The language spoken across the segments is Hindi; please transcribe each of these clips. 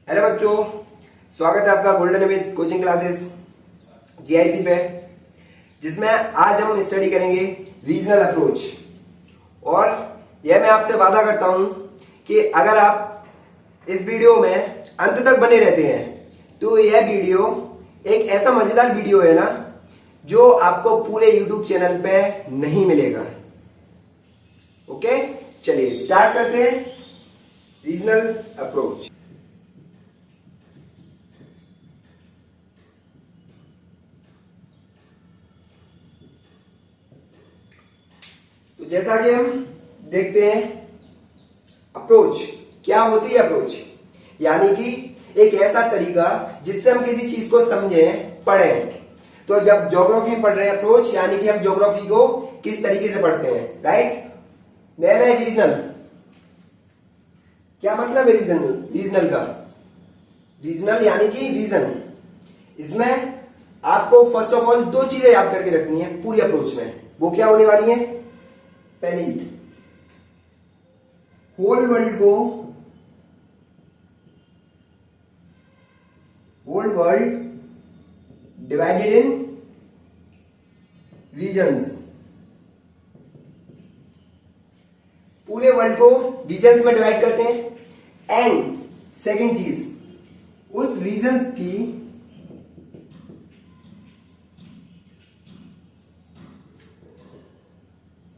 हेलो बच्चों, स्वागत है आपका golden image coaching classes GIC पे, जिसमें आज हम स्टडी करेंगे रीजनल अप्रोच। और यह मैं आपसे वादा करता हूं कि अगर आप इस वीडियो में अंत तक बने रहते हैं तो यह वीडियो एक ऐसा मजेदार वीडियो है ना जो आपको पूरे यूट्यूब चैनल पे नहीं मिलेगा। ओके, चलिए स्टार्ट करते हैं रीजनल अप्रोच। तो जैसा कि हम देखते हैं अप्रोच क्या होती है। अप्रोच यानी कि एक ऐसा तरीका जिससे हम किसी चीज को समझें, पढ़ें। तो जब ज्योग्राफी में पढ़ रहे हैं अप्रोच यानी कि हम ज्योग्राफी को किस तरीके से पढ़ते हैं, राइट। नेम है रीजनल। क्या मतलब है रीजनल का? रीजनल यानी कि रीजन। इसमें आपको फर्स्ट ऑफ ऑल दो चीजें याद करके रखनी है पूरी अप्रोच में। वो क्या होने वाली है? पहली, whole world divided in regions. पूरे वर्ल्ड को रीजन्स में डिवाइड करते हैं। एंड सेकंड चीज, उस रीजन की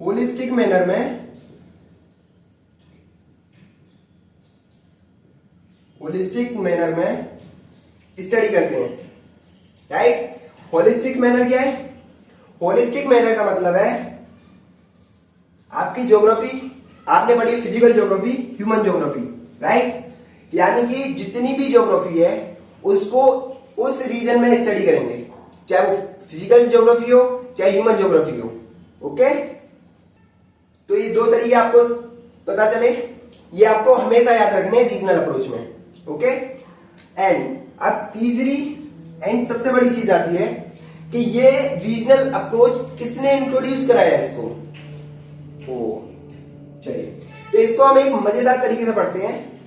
होलिस्टिक मैनर में स्टडी करते हैं, राइट। होलिस्टिक मैनर क्या है? होलिस्टिक मैनर का मतलब है आपकी ज्योग्राफी, आपने पढ़ी physical geography, human geography, right. यानी कि जितनी भी ज्योग्राफी है उसको उस रीजन में स्टडी करेंगे, चाहे वो फिजिकल ज्योग्राफी हो चाहे ह्यूमन ज्योग्राफी हो। ओके, तो ये दो तरीके आपको पता चले, ये आपको हमेशा याद रखने हैं रीजनल अप्रोच में। ओके, एंड अब तीसरी एंड सबसे बड़ी चीज आती है कि ये रीजनल अप्रोच किसने इंट्रोड्यूस कराया इसको। ओ चलिए, तो इसको हम एक मजेदार तरीके से पढ़ते हैं।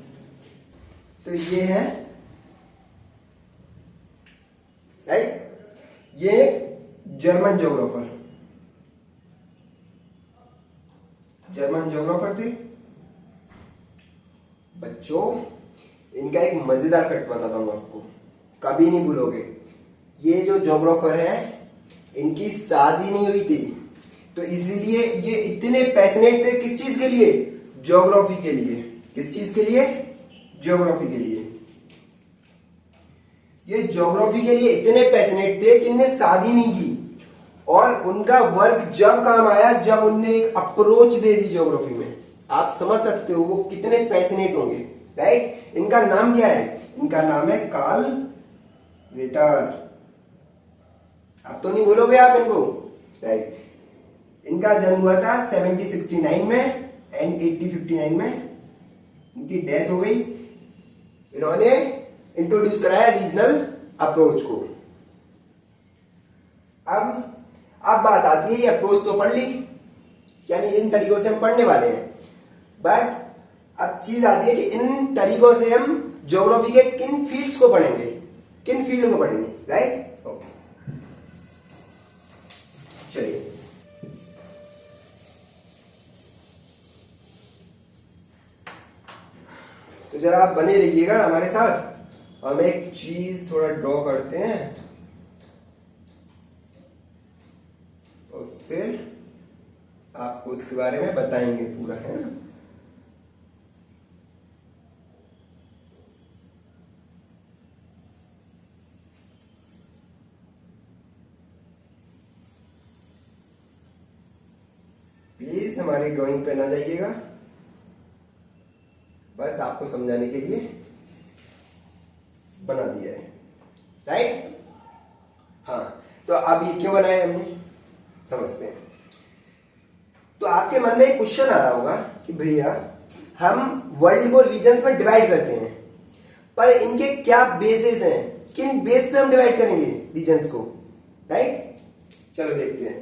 तो ये है, राइट, ये जर्मन ज्योग्राफर थे बच्चों। इनका एक मजेदार फैक्ट बताता हूं आपको, कभी नहीं भूलोगे। ये जो ज्योग्राफर है इनकी शादी नहीं हुई थी, तो इसीलिए ये इतने पैशनेट थे किस चीज के लिए? ज्योग्राफी के लिए। किस चीज के लिए? ज्योग्राफी के लिए। ये ज्योग्राफी के लिए इतने पैशनेट थे कि इन्हें शादी नहीं की, और उनका वर्क जब काम आया जब उनने एक अप्रोच दे दी ज्योग्राफी में। आप समझ सकते हो वो कितने पैशनेट होंगे, राइट। इनका नाम क्या है? इनका नाम है कार्ल रिटर। अब तो नहीं भूलोगे आप इनको, राइट। इनका जन्म हुआ था 1769 में एंड 1859 में इनकी डेथ हो गई। इन्होंने इंट्रोड्यूस कराया रीजनल अप्रोच को। अब बात आती है, ये अप्रोच तो पढ़ ली, यानी इन तरीकों से हम पढ़ने वाले हैं, बट अब चीज आती है कि इन तरीकों से हम ज्योग्राफी के किन फील्ड्स को पढ़ेंगे, किन फील्ड को पढ़ेंगे, राइट। ओके, चलिए तो जरा आप बने रहिएगा हमारे साथ। हम एक चीज थोड़ा ड्रॉ करते हैं और फिर आपको उसके बारे में बताएंगे पूरा, है ना। प्लीज हमारी ड्राइंग पे ना जाइएगा, बस आपको समझाने के लिए बना दिया है, राइट। हाँ, तो अब ये क्यों बनाया हमने, समझते हैं। तो आपके मन में एक क्वेश्चन आ रहा होगा कि भैया हम वर्ल्ड को रीजन्स में डिवाइड करते हैं, पर इनके क्या बेसिस हैं, किन बेस पे हम डिवाइड करेंगे रीजन्स को, राइट। चलो देखते हैं।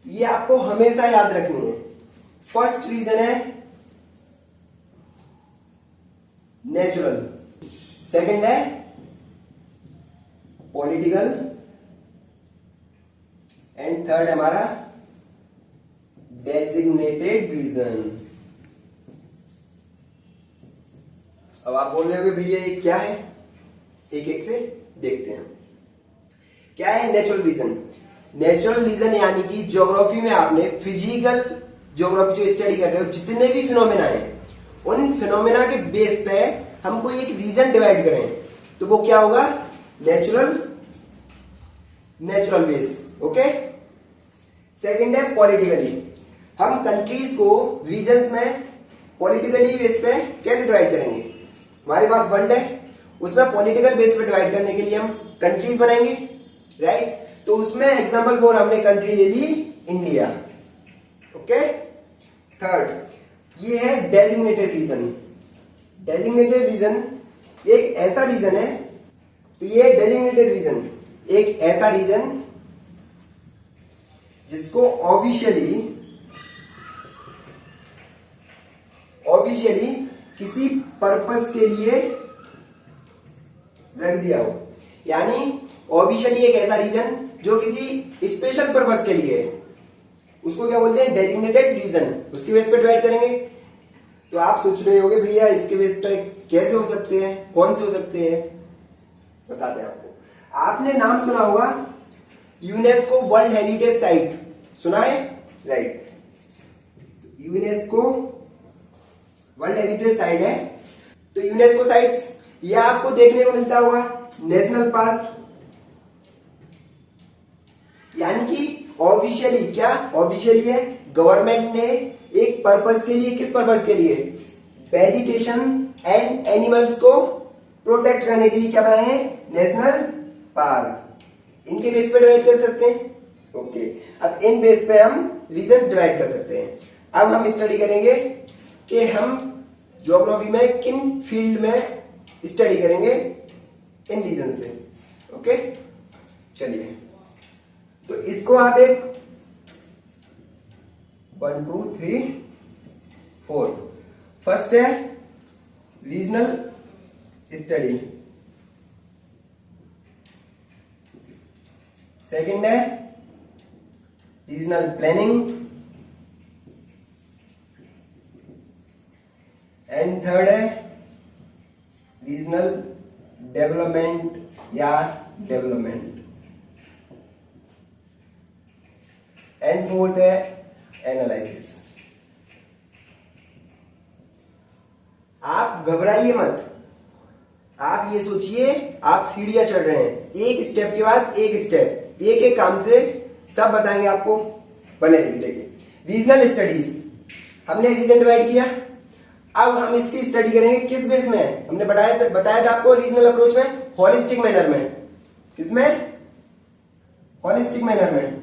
ये आपको हमेशा याद रखनी है। फर्स्ट रीजन है नेचुरल। सेकंड है पॉलिटिकल, एंड थर्ड है हमारा डेजिग्नेटेड रीजन। अब आप बोल रहे हो भैया ये क्या है, एक एक से देखते हैं। क्या है नेचुरल रीजन? नेचुरल रीजन यानी कि ज्योग्राफी में आपने फिजिकल ज्योग्राफी जो स्टडी कर रहे हो, जितने भी फिनोमेना है उन फिनोमेना के बेस पे हम कोई एक रीजन डिवाइड करें तो वो क्या होगा? Natural base. ओके। सेकंड है पॉलिटिकली, हम कंट्रीज को रीजन्स में पॉलिटिकली बेस पे कैसे डिवाइड करेंगे? हमारे पास वर्ल्ड है, उसमें पॉलिटिकल बेस पे डिवाइड करने के लिए हम कंट्रीज बनाएंगे, राइट? तो उसमें एग्जांपल फॉर हमने कंट्री ले ली इंडिया। ओके। थर्ड ये है डेजिग्नेटेड रीजन। डेजिग्नेटेड रीजन एक ऐसा रीजन है, तो ये डेजिग्नेटेड रीजन एक ऐसा रीजन जिसको ऑफिशियली किसी पर्पस के लिए रख दिया हो। यानी ऑफिशियली एक ऐसा रीजन जो किसी स्पेशल पर्पस के लिए है, उसको क्या बोलते हैं? Designated region. उसके बेस पे डिवाइड करेंगे। तो आप सोच रहे होगे भैया इसके बेस पे कैसे हो सकते हैं, कौन से हो सकते हैं? बताते हैं आपको। आपने नाम सुना होगा यूनेस्को वर्ल्ड हेरिटेज साइट, सुना है? Right. UNESCO world heritage site है, तो यूनेस्को साइट्स ये आपको देखने को मिलता होगा नेशनल पार्क। यानी कि ऑफिशियली क्या? ऑफिशियली है गवर्नमेंट ने एक पर्पस के लिए, किस पर्पस के लिए? वेजिटेशन एंड एनिमल्स को प्रोटेक्ट करने के लिए क्या बनाए हैं? National park. इनके बेस पे डिवाइड कर सकते हैं। ओके। अब इन बेस पे हम रीजन डिवाइड कर सकते हैं। अब हम स्टडी करेंगे कि हम ज्योग्राफी में किन फील्ड में स्टडी करेंगे इन रीजन से। ओके, चलिए तो इसको आप एक 1 2 3 4 फर्स्ट है रीजनल स्टडी, सेकंड है रीजनल प्लानिंग, एंड थर्ड है रीजनल डेवलपमेंट या डेवलपमेंट, एंड फोर्थ है एनालिसिस। आप घबराइए मत, आप ये सोचिए आप सीढ़ियां चढ़ रहे हैं, एक स्टेप के बाद एक स्टेप, एक एक काम से सब बताएंगे आपको, बने रहिए। देखिए रीजनल स्टडीज हमने रीजन डिवाइड किया, अब हम इसकी स्टडी करेंगे किस बेस में? हमने बताया था आपको रीजनल अप्रोच में, होलिस्टिक मैनर में। किसमें? होलिस्टिक मैनर में,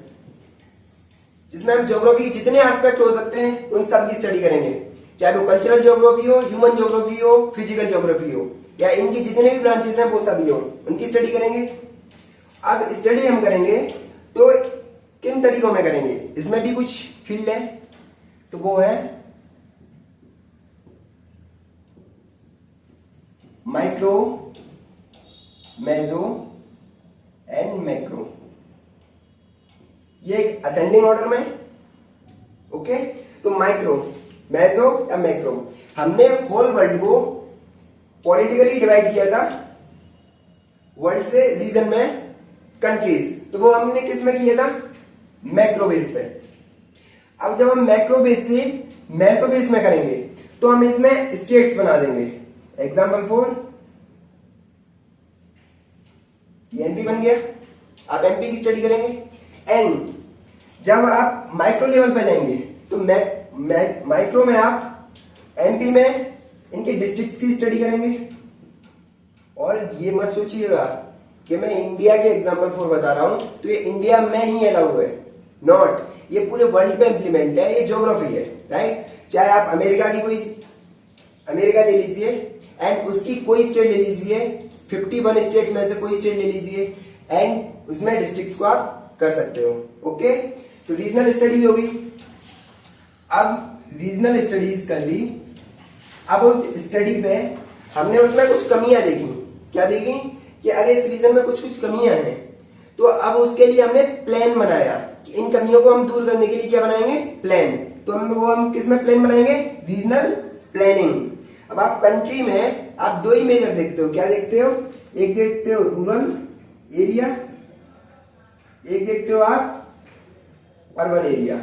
जिसमें हम ज्योग्राफी के जितने एस्पेक्ट हो सकते हैं उन सब की स्टडी करेंगे, चाहे वो कल्चरल ज्योग्राफी हो, ह्यूमन ज्योग्राफी हो, फिजिकल ज्योग्राफी हो, या इनकी जितने भी ब्रांचेस हैं वो सभी हो, उनकी स्टडी करेंगे। अब स्टडी हम करेंगे तो किन तरीकों में करेंगे? इसमें भी कुछ फील्ड है, तो वो है माइक्रो, मेजो एंड मैक्रो। ये एक असेंडिंग ऑर्डर में। ओके, तो माइक्रो, मेजो या मैक्रो, हमने होल वर्ल्ड को पॉलिटिकली डिवाइड किया था, वर्ल्ड से रीजन में कंट्रीज, तो वो हमने किस में किया था? मैक्रो बेस पे। अब जब हम मैक्रो बेस से मेसो बेस में करेंगे तो हम इसमें स्टेट्स बना देंगे। एग्जाम्पल फॉर ये एमपी बन गया, आप एमपी की स्टडी करेंगे। एंड जब आप माइक्रो लेवल पे जाएंगे तो माइक्रो में आप एमपी में इनके डिस्ट्रिक्ट्स की स्टडी करेंगे। और ये मत सोचिएगा कि मैं इंडिया के एग्जाम्पल फॉर बता रहा हूं तो ये इंडिया में ही अलाउ है, नॉट, ये पूरे वर्ल्ड पे इंप्लीमेंट है, ये ज्योग्राफी है, राइट? चाहे आप अमेरिका ले लीजिए एंड उसकी कोई स्टेट ले लीजिए, 51 स्टेट में से कोई स्टेट ले लीजिए एंड उसमें डिस्ट्रिक्ट्स को आप कर सकते हो। ओके, तो रीजनल स्टडीज होगी। अब रीजनल स्टडीज कर ली, अब उस स्टडी में हमने उसमें कुछ कमियां देखी, क्या देगी कि अरे इस रीजन में कुछ कुछ कमियां हैं, तो अब उसके लिए हमने प्लान बनाया कि इन कमियों को हम दूर करने के लिए क्या बनाएंगे, प्लान। तो हम किस में प्लान बनाएंगे, रीजनल प्लानिंग। अब आप कंट्री में आप दो ही मेजर देखते हो, क्या देखते हो, एक देखते हो रूरल एरिया, एक देखते हो आप अर्बन एरिया,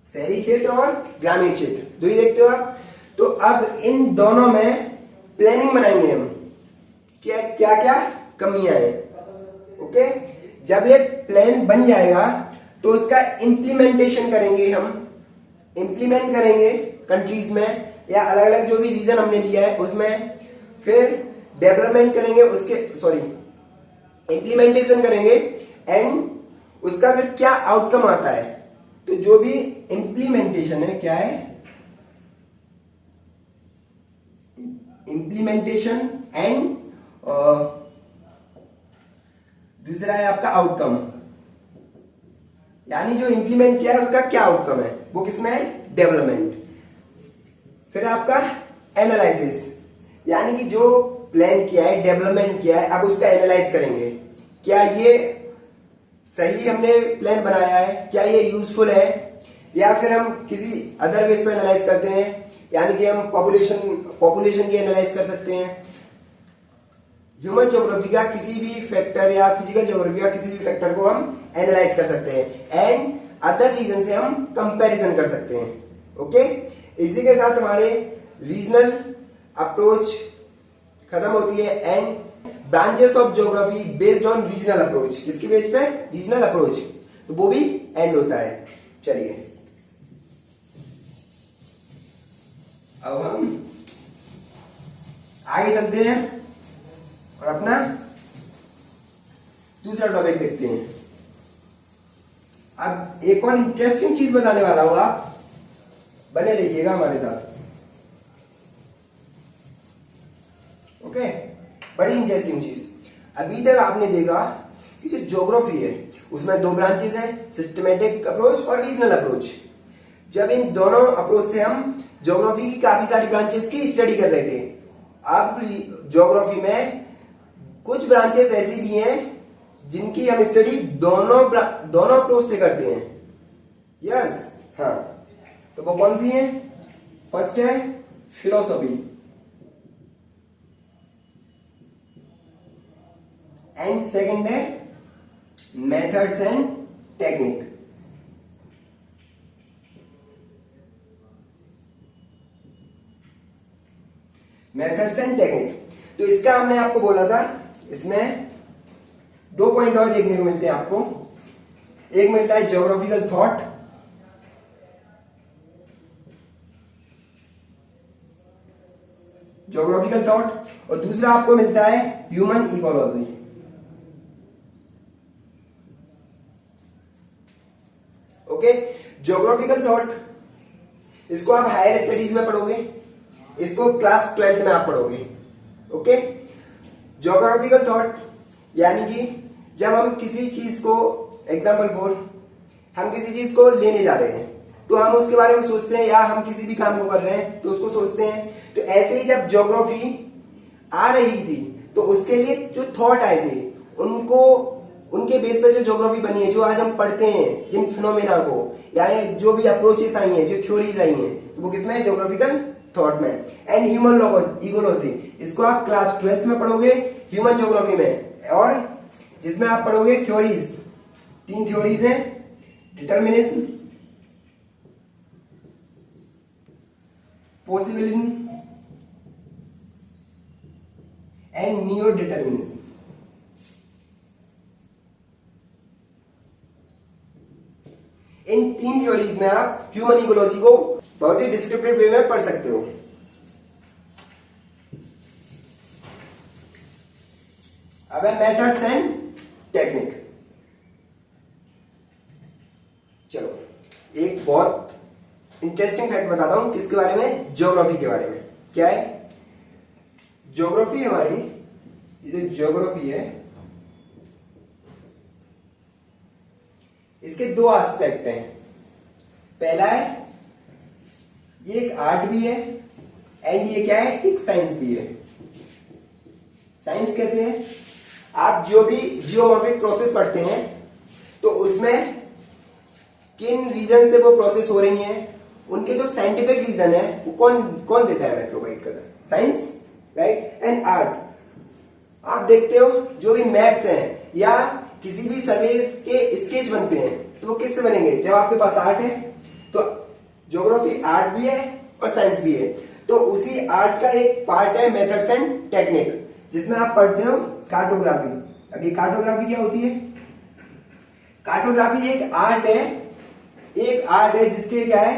शहरी क्षेत्र और ग्रामीण क्षेत्र, दो ही देखते हो आप। तो अब इन दोनों में प्लानिंग बनाएंगे हम, क्या क्या क्या कमियां हैं। ओके, जब ये प्लान बन जाएगा तो उसका इम्प्लीमेंटेशन करेंगे, हम इम्प्लीमेंट करेंगे कंट्रीज में या अलग अलग जो भी रीजन हमने लिया है उसमें, फिर डेवलपमेंट करेंगे उसके, सॉरी इम्प्लीमेंटेशन करेंगे, एंड उसका फिर क्या आउटकम आता है। तो जो भी इम्प्लीमेंटेशन है, क्या है, इम्प्लीमेंटेशन एंड दूसरा है आपका आउटकम, यानी जो इंप्लीमेंट किया है उसका क्या आउटकम है, वो किसमें है, डेवलपमेंट। फिर आपका एनालिसिस, यानी कि जो प्लान किया है, डेवलपमेंट किया है, अब उसका एनालाइज करेंगे, क्या ये सही हमने प्लान बनाया है, क्या ये यूजफुल है, या फिर हम किसी अदर वेज पे एनालाइज करते हैं, यानी कि हम पॉपुलेशन की एनालाइज कर सकते हैं। ह्यूमन ज्योग्राफी का किसी भी फैक्टर या फिजिकल ज्योग्राफी का किसी भी फैक्टर को हम एनालाइज कर सकते हैं, एंड अदर रीजन से हम कंपैरिजन कर सकते हैं। ओके, इसी के साथ हमारे रीजनल अप्रोच खत्म होती है, and branches of geography based on regional approach, किसकी बेस पे, रीजनल अप्रोच, तो वो भी एंड होता है। चलिए अब हम आगे चलते हैं और अपना दूसरा टॉपिक देखते हैं। अब एक और इंटरेस्टिंग चीज बताने वाला हूं, आप बने रहिएगा हमारे साथ। ओके, बड़ी इंटरेस्टिंग चीज। अभी तक आपने देखा कि जो ज्योग्राफी है उसमें दो ब्रांचेस हैं, सिस्टमेटिक अप्रोच और रीजनल अप्रोच। जब इन दोनों अप्रोच से हम ज्योग्राफी की काफी सारी ब्रांचेस की स्टडी कर रहे थे, अब ज्योग्राफी में कुछ ब्रांचेस ऐसी भी हैं जिनकी हम स्टडी दोनों अप्रोच से करते हैं। यस, हाँ, तो वो कौन सी है, फर्स्ट है फिलोसॉफी एंड सेकंड है methods and technique. Methods and technique, तो इसका हमने आपको बोला था, इसमें दो पॉइंट और देखने को मिलते हैं आपको। एक मिलता है ज्योग्राफिकल थॉट, और दूसरा आपको मिलता है human ecology. Okay, geographical thought इसको आप हायर स्टडीज में पढ़ोगे, इसको क्लास 12th में आप पढ़ोगे। ओके, ज्योग्राफिकल थॉट यानी कि जब हम किसी चीज को, एग्जाम्पल फॉर, हम किसी चीज को लेने जा रहे हैं तो हम उसके बारे में सोचते हैं, या हम किसी भी काम को कर रहे हैं तो उसको सोचते हैं। तो ऐसे ही जब ज्योग्राफी आ रही थी तो उसके लिए जो थॉट आए थे, उनके बेस पे जो ज्योग्राफी बनी है, जो आज हम पढ़ते हैं, जिन फिनोमेना को, यानी जो भी अप्रोचेस आई हैं, जो थ्योरीज आई हैं, वो किसमें है, ज्योग्राफिकल थॉट में। एंड ह्यूमन इकोलॉजी, इसको आप क्लास 12th में पढ़ोगे ह्यूमन ज्योग्राफी में, और जिसमें आप पढ़ोगे थ्योरीज, 3 थ्योरीज हैं, determinism, possibilism and neo determinism. In 3 theories में आप ह्यूमन इकोलॉजी को बहुत ही डिस्क्रिप्टिव वे में पढ़ सकते हो। अब है मेथड्स एंड टेक्निक। चलो एक बहुत इंटरेस्टिंग फैक्ट बताता हूं, किसके बारे में, ज्योग्राफी के बारे में। क्या है, ज्योग्राफी हमारी, ये जो ज्योग्राफी है इसके 2 एस्पेक्ट हैं। पहला है ये एक आर्ट भी है, एंड ये क्या है, एक साइंस भी है। साइंस कैसे है, आप जो भी जियोमॉर्फिक प्रोसेस पढ़ते हैं तो उसमें किन रीजन से वो प्रोसेस हो रही हैं, उनके जो साइंटिफिक रीजन है वो कौन कौन देता है, मैं प्रोवाइड करता है साइंस, राइट। एंड आर्ट, आप देखते हो जो भी मैप्स हैं या किसी भी सर्वे के स्केच बनते हैं तो वो किससे बनेंगे, जब आपके पास आर्ट है। तो ज्योग्राफी आर्ट भी है और साइंस भी है, तो उसी आर्ट का एक पार्ट है मेथड्स एंड टेक्निक, जिसमें आप पढ़ते हो कार्टोग्राफी। अब ये कार्टोग्राफी क्या होती है, कार्टोग्राफी एक आर्ट है जिसके क्या है,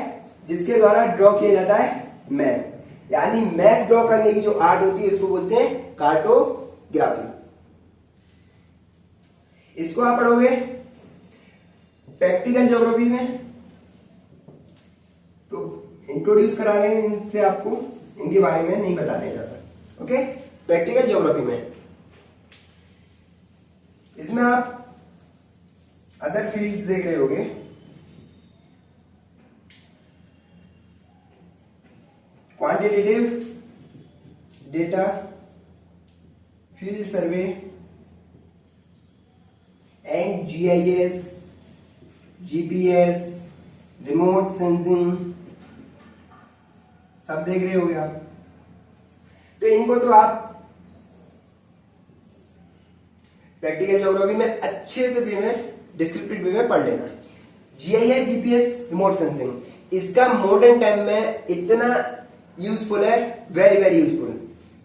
जिसके द्वारा ड्रॉ किया जाता है मैप, यानी मैप ड्रॉ करने की जो आर्ट होती है उसको बोलते हैं कार्टोग्राफी। इसको आप पढ़ोगे प्रैक्टिकल ज्योग्राफी में, तो इंट्रोड्यूस करा रहे हैं इनसे, आपको इनके बारे में नहीं बताने जाता। ओके, प्रैक्टिकल ज्योग्राफी में इसमें आप अदर फील्ड्स देख रहे होगे, quantitative data, field survey and GIS, GPS, remote sensing, सब देख रहे होगे आप। तो इनको तो आप प्रैक्टिकल ज्योग्राफी में अच्छे से वे में डिस्क्रिप्टिव वे में पढ़ लेना। GIS, GPS, रिमोट सेंसिंग, इसका मॉडर्न टाइम में इतना यूजफुल है, वेरी वेरी यूजफुल।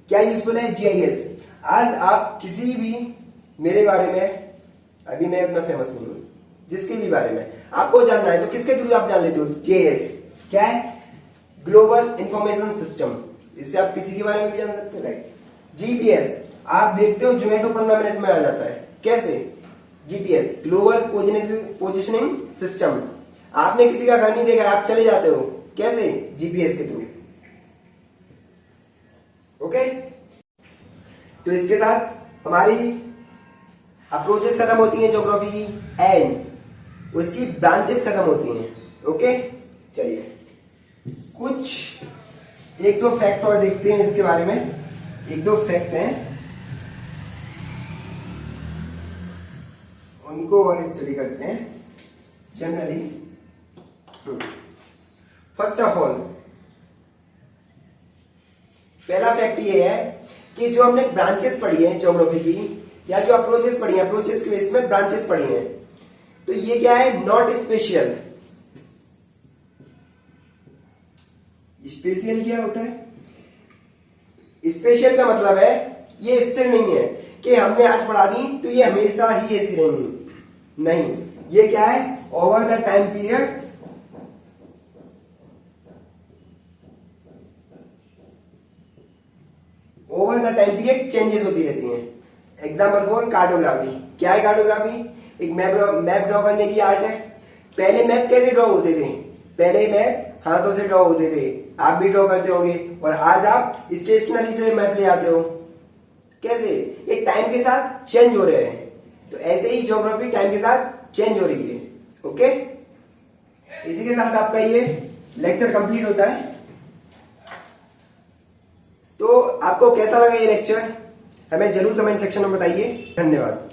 क्या यूजफुल है GIS, आज आप किसी भी, मेरे बारे में अभी मैं उतना फेमस नहीं हूं, जिसके भी बारे में आपको जानना है तो किसके थ्रू आप जान लेते हो, GIS क्या है, ग्लोबल इंफॉर्मेशन सिस्टम, इससे आप किसी के बारे में भी जान सकते हो, राइट। GPS आप देखते हो जोमेटो 15 मिनट में आ जाता है, कैसे, GPS ग्लोबल पोजिशनिंग सिस्टम। आपने किसी का घर नहीं देखा, आप चले जाते हो, कैसे, GPS के थ्रू। ओके, तो इसके साथ हमारी अप्रोचेस खत्म होती हैं ज्योग्राफी की, एंड उसकी ब्रांचेस खत्म होती हैं। ओके, चलिए कुछ एक दो फैक्ट और देखते हैं इसके बारे में। एक दो फैक्ट हैं, उनको और स्टडी करते हैं जनरली। फर्स्ट ऑफ ऑल, पहला फैक्ट ये है कि जो हमने ब्रांचेस पढ़ी है ज्योग्राफी की, या जो अप्रोचेस पढ़ी है, अप्रोचेस के बेस में ब्रांचेस पढ़ी हैं, तो ये क्या है, नॉट स्पेशल। स्पेशल क्या होता है, स्पेशल का मतलब है ये स्थिर नहीं है कि हमने आज पढ़ा दी तो ये हमेशा ही ऐसी रहेंगी, नहीं, ये क्या है, over the time period, over the time period changes होती रहती हैं। एग्जाम्पल फॉर कार्टोग्राफी, क्या है कार्टोग्राफी, एक मैप ड्रॉ करने की आर्ट है। पहले मैप कैसे ड्रॉ होते थे, पहले मैप हाथों से ड्रॉ होते थे, आप भी ड्रॉ करते होंगे, और आज आप स्टेशनरी से मैप ले आते हो। कैसे, ये टाइम के साथ चेंज हो रहे हैं, तो ऐसे ही ज्योग्राफी टाइम के साथ चेंज हो रही है। ओके, इसी के साथ आपका ये लेक्चर कंप्लीट होता है। तो आपको कैसा लगा ये लेक्चर, हमें जरूर कमेंट सेक्शन में बताइए। धन्यवाद।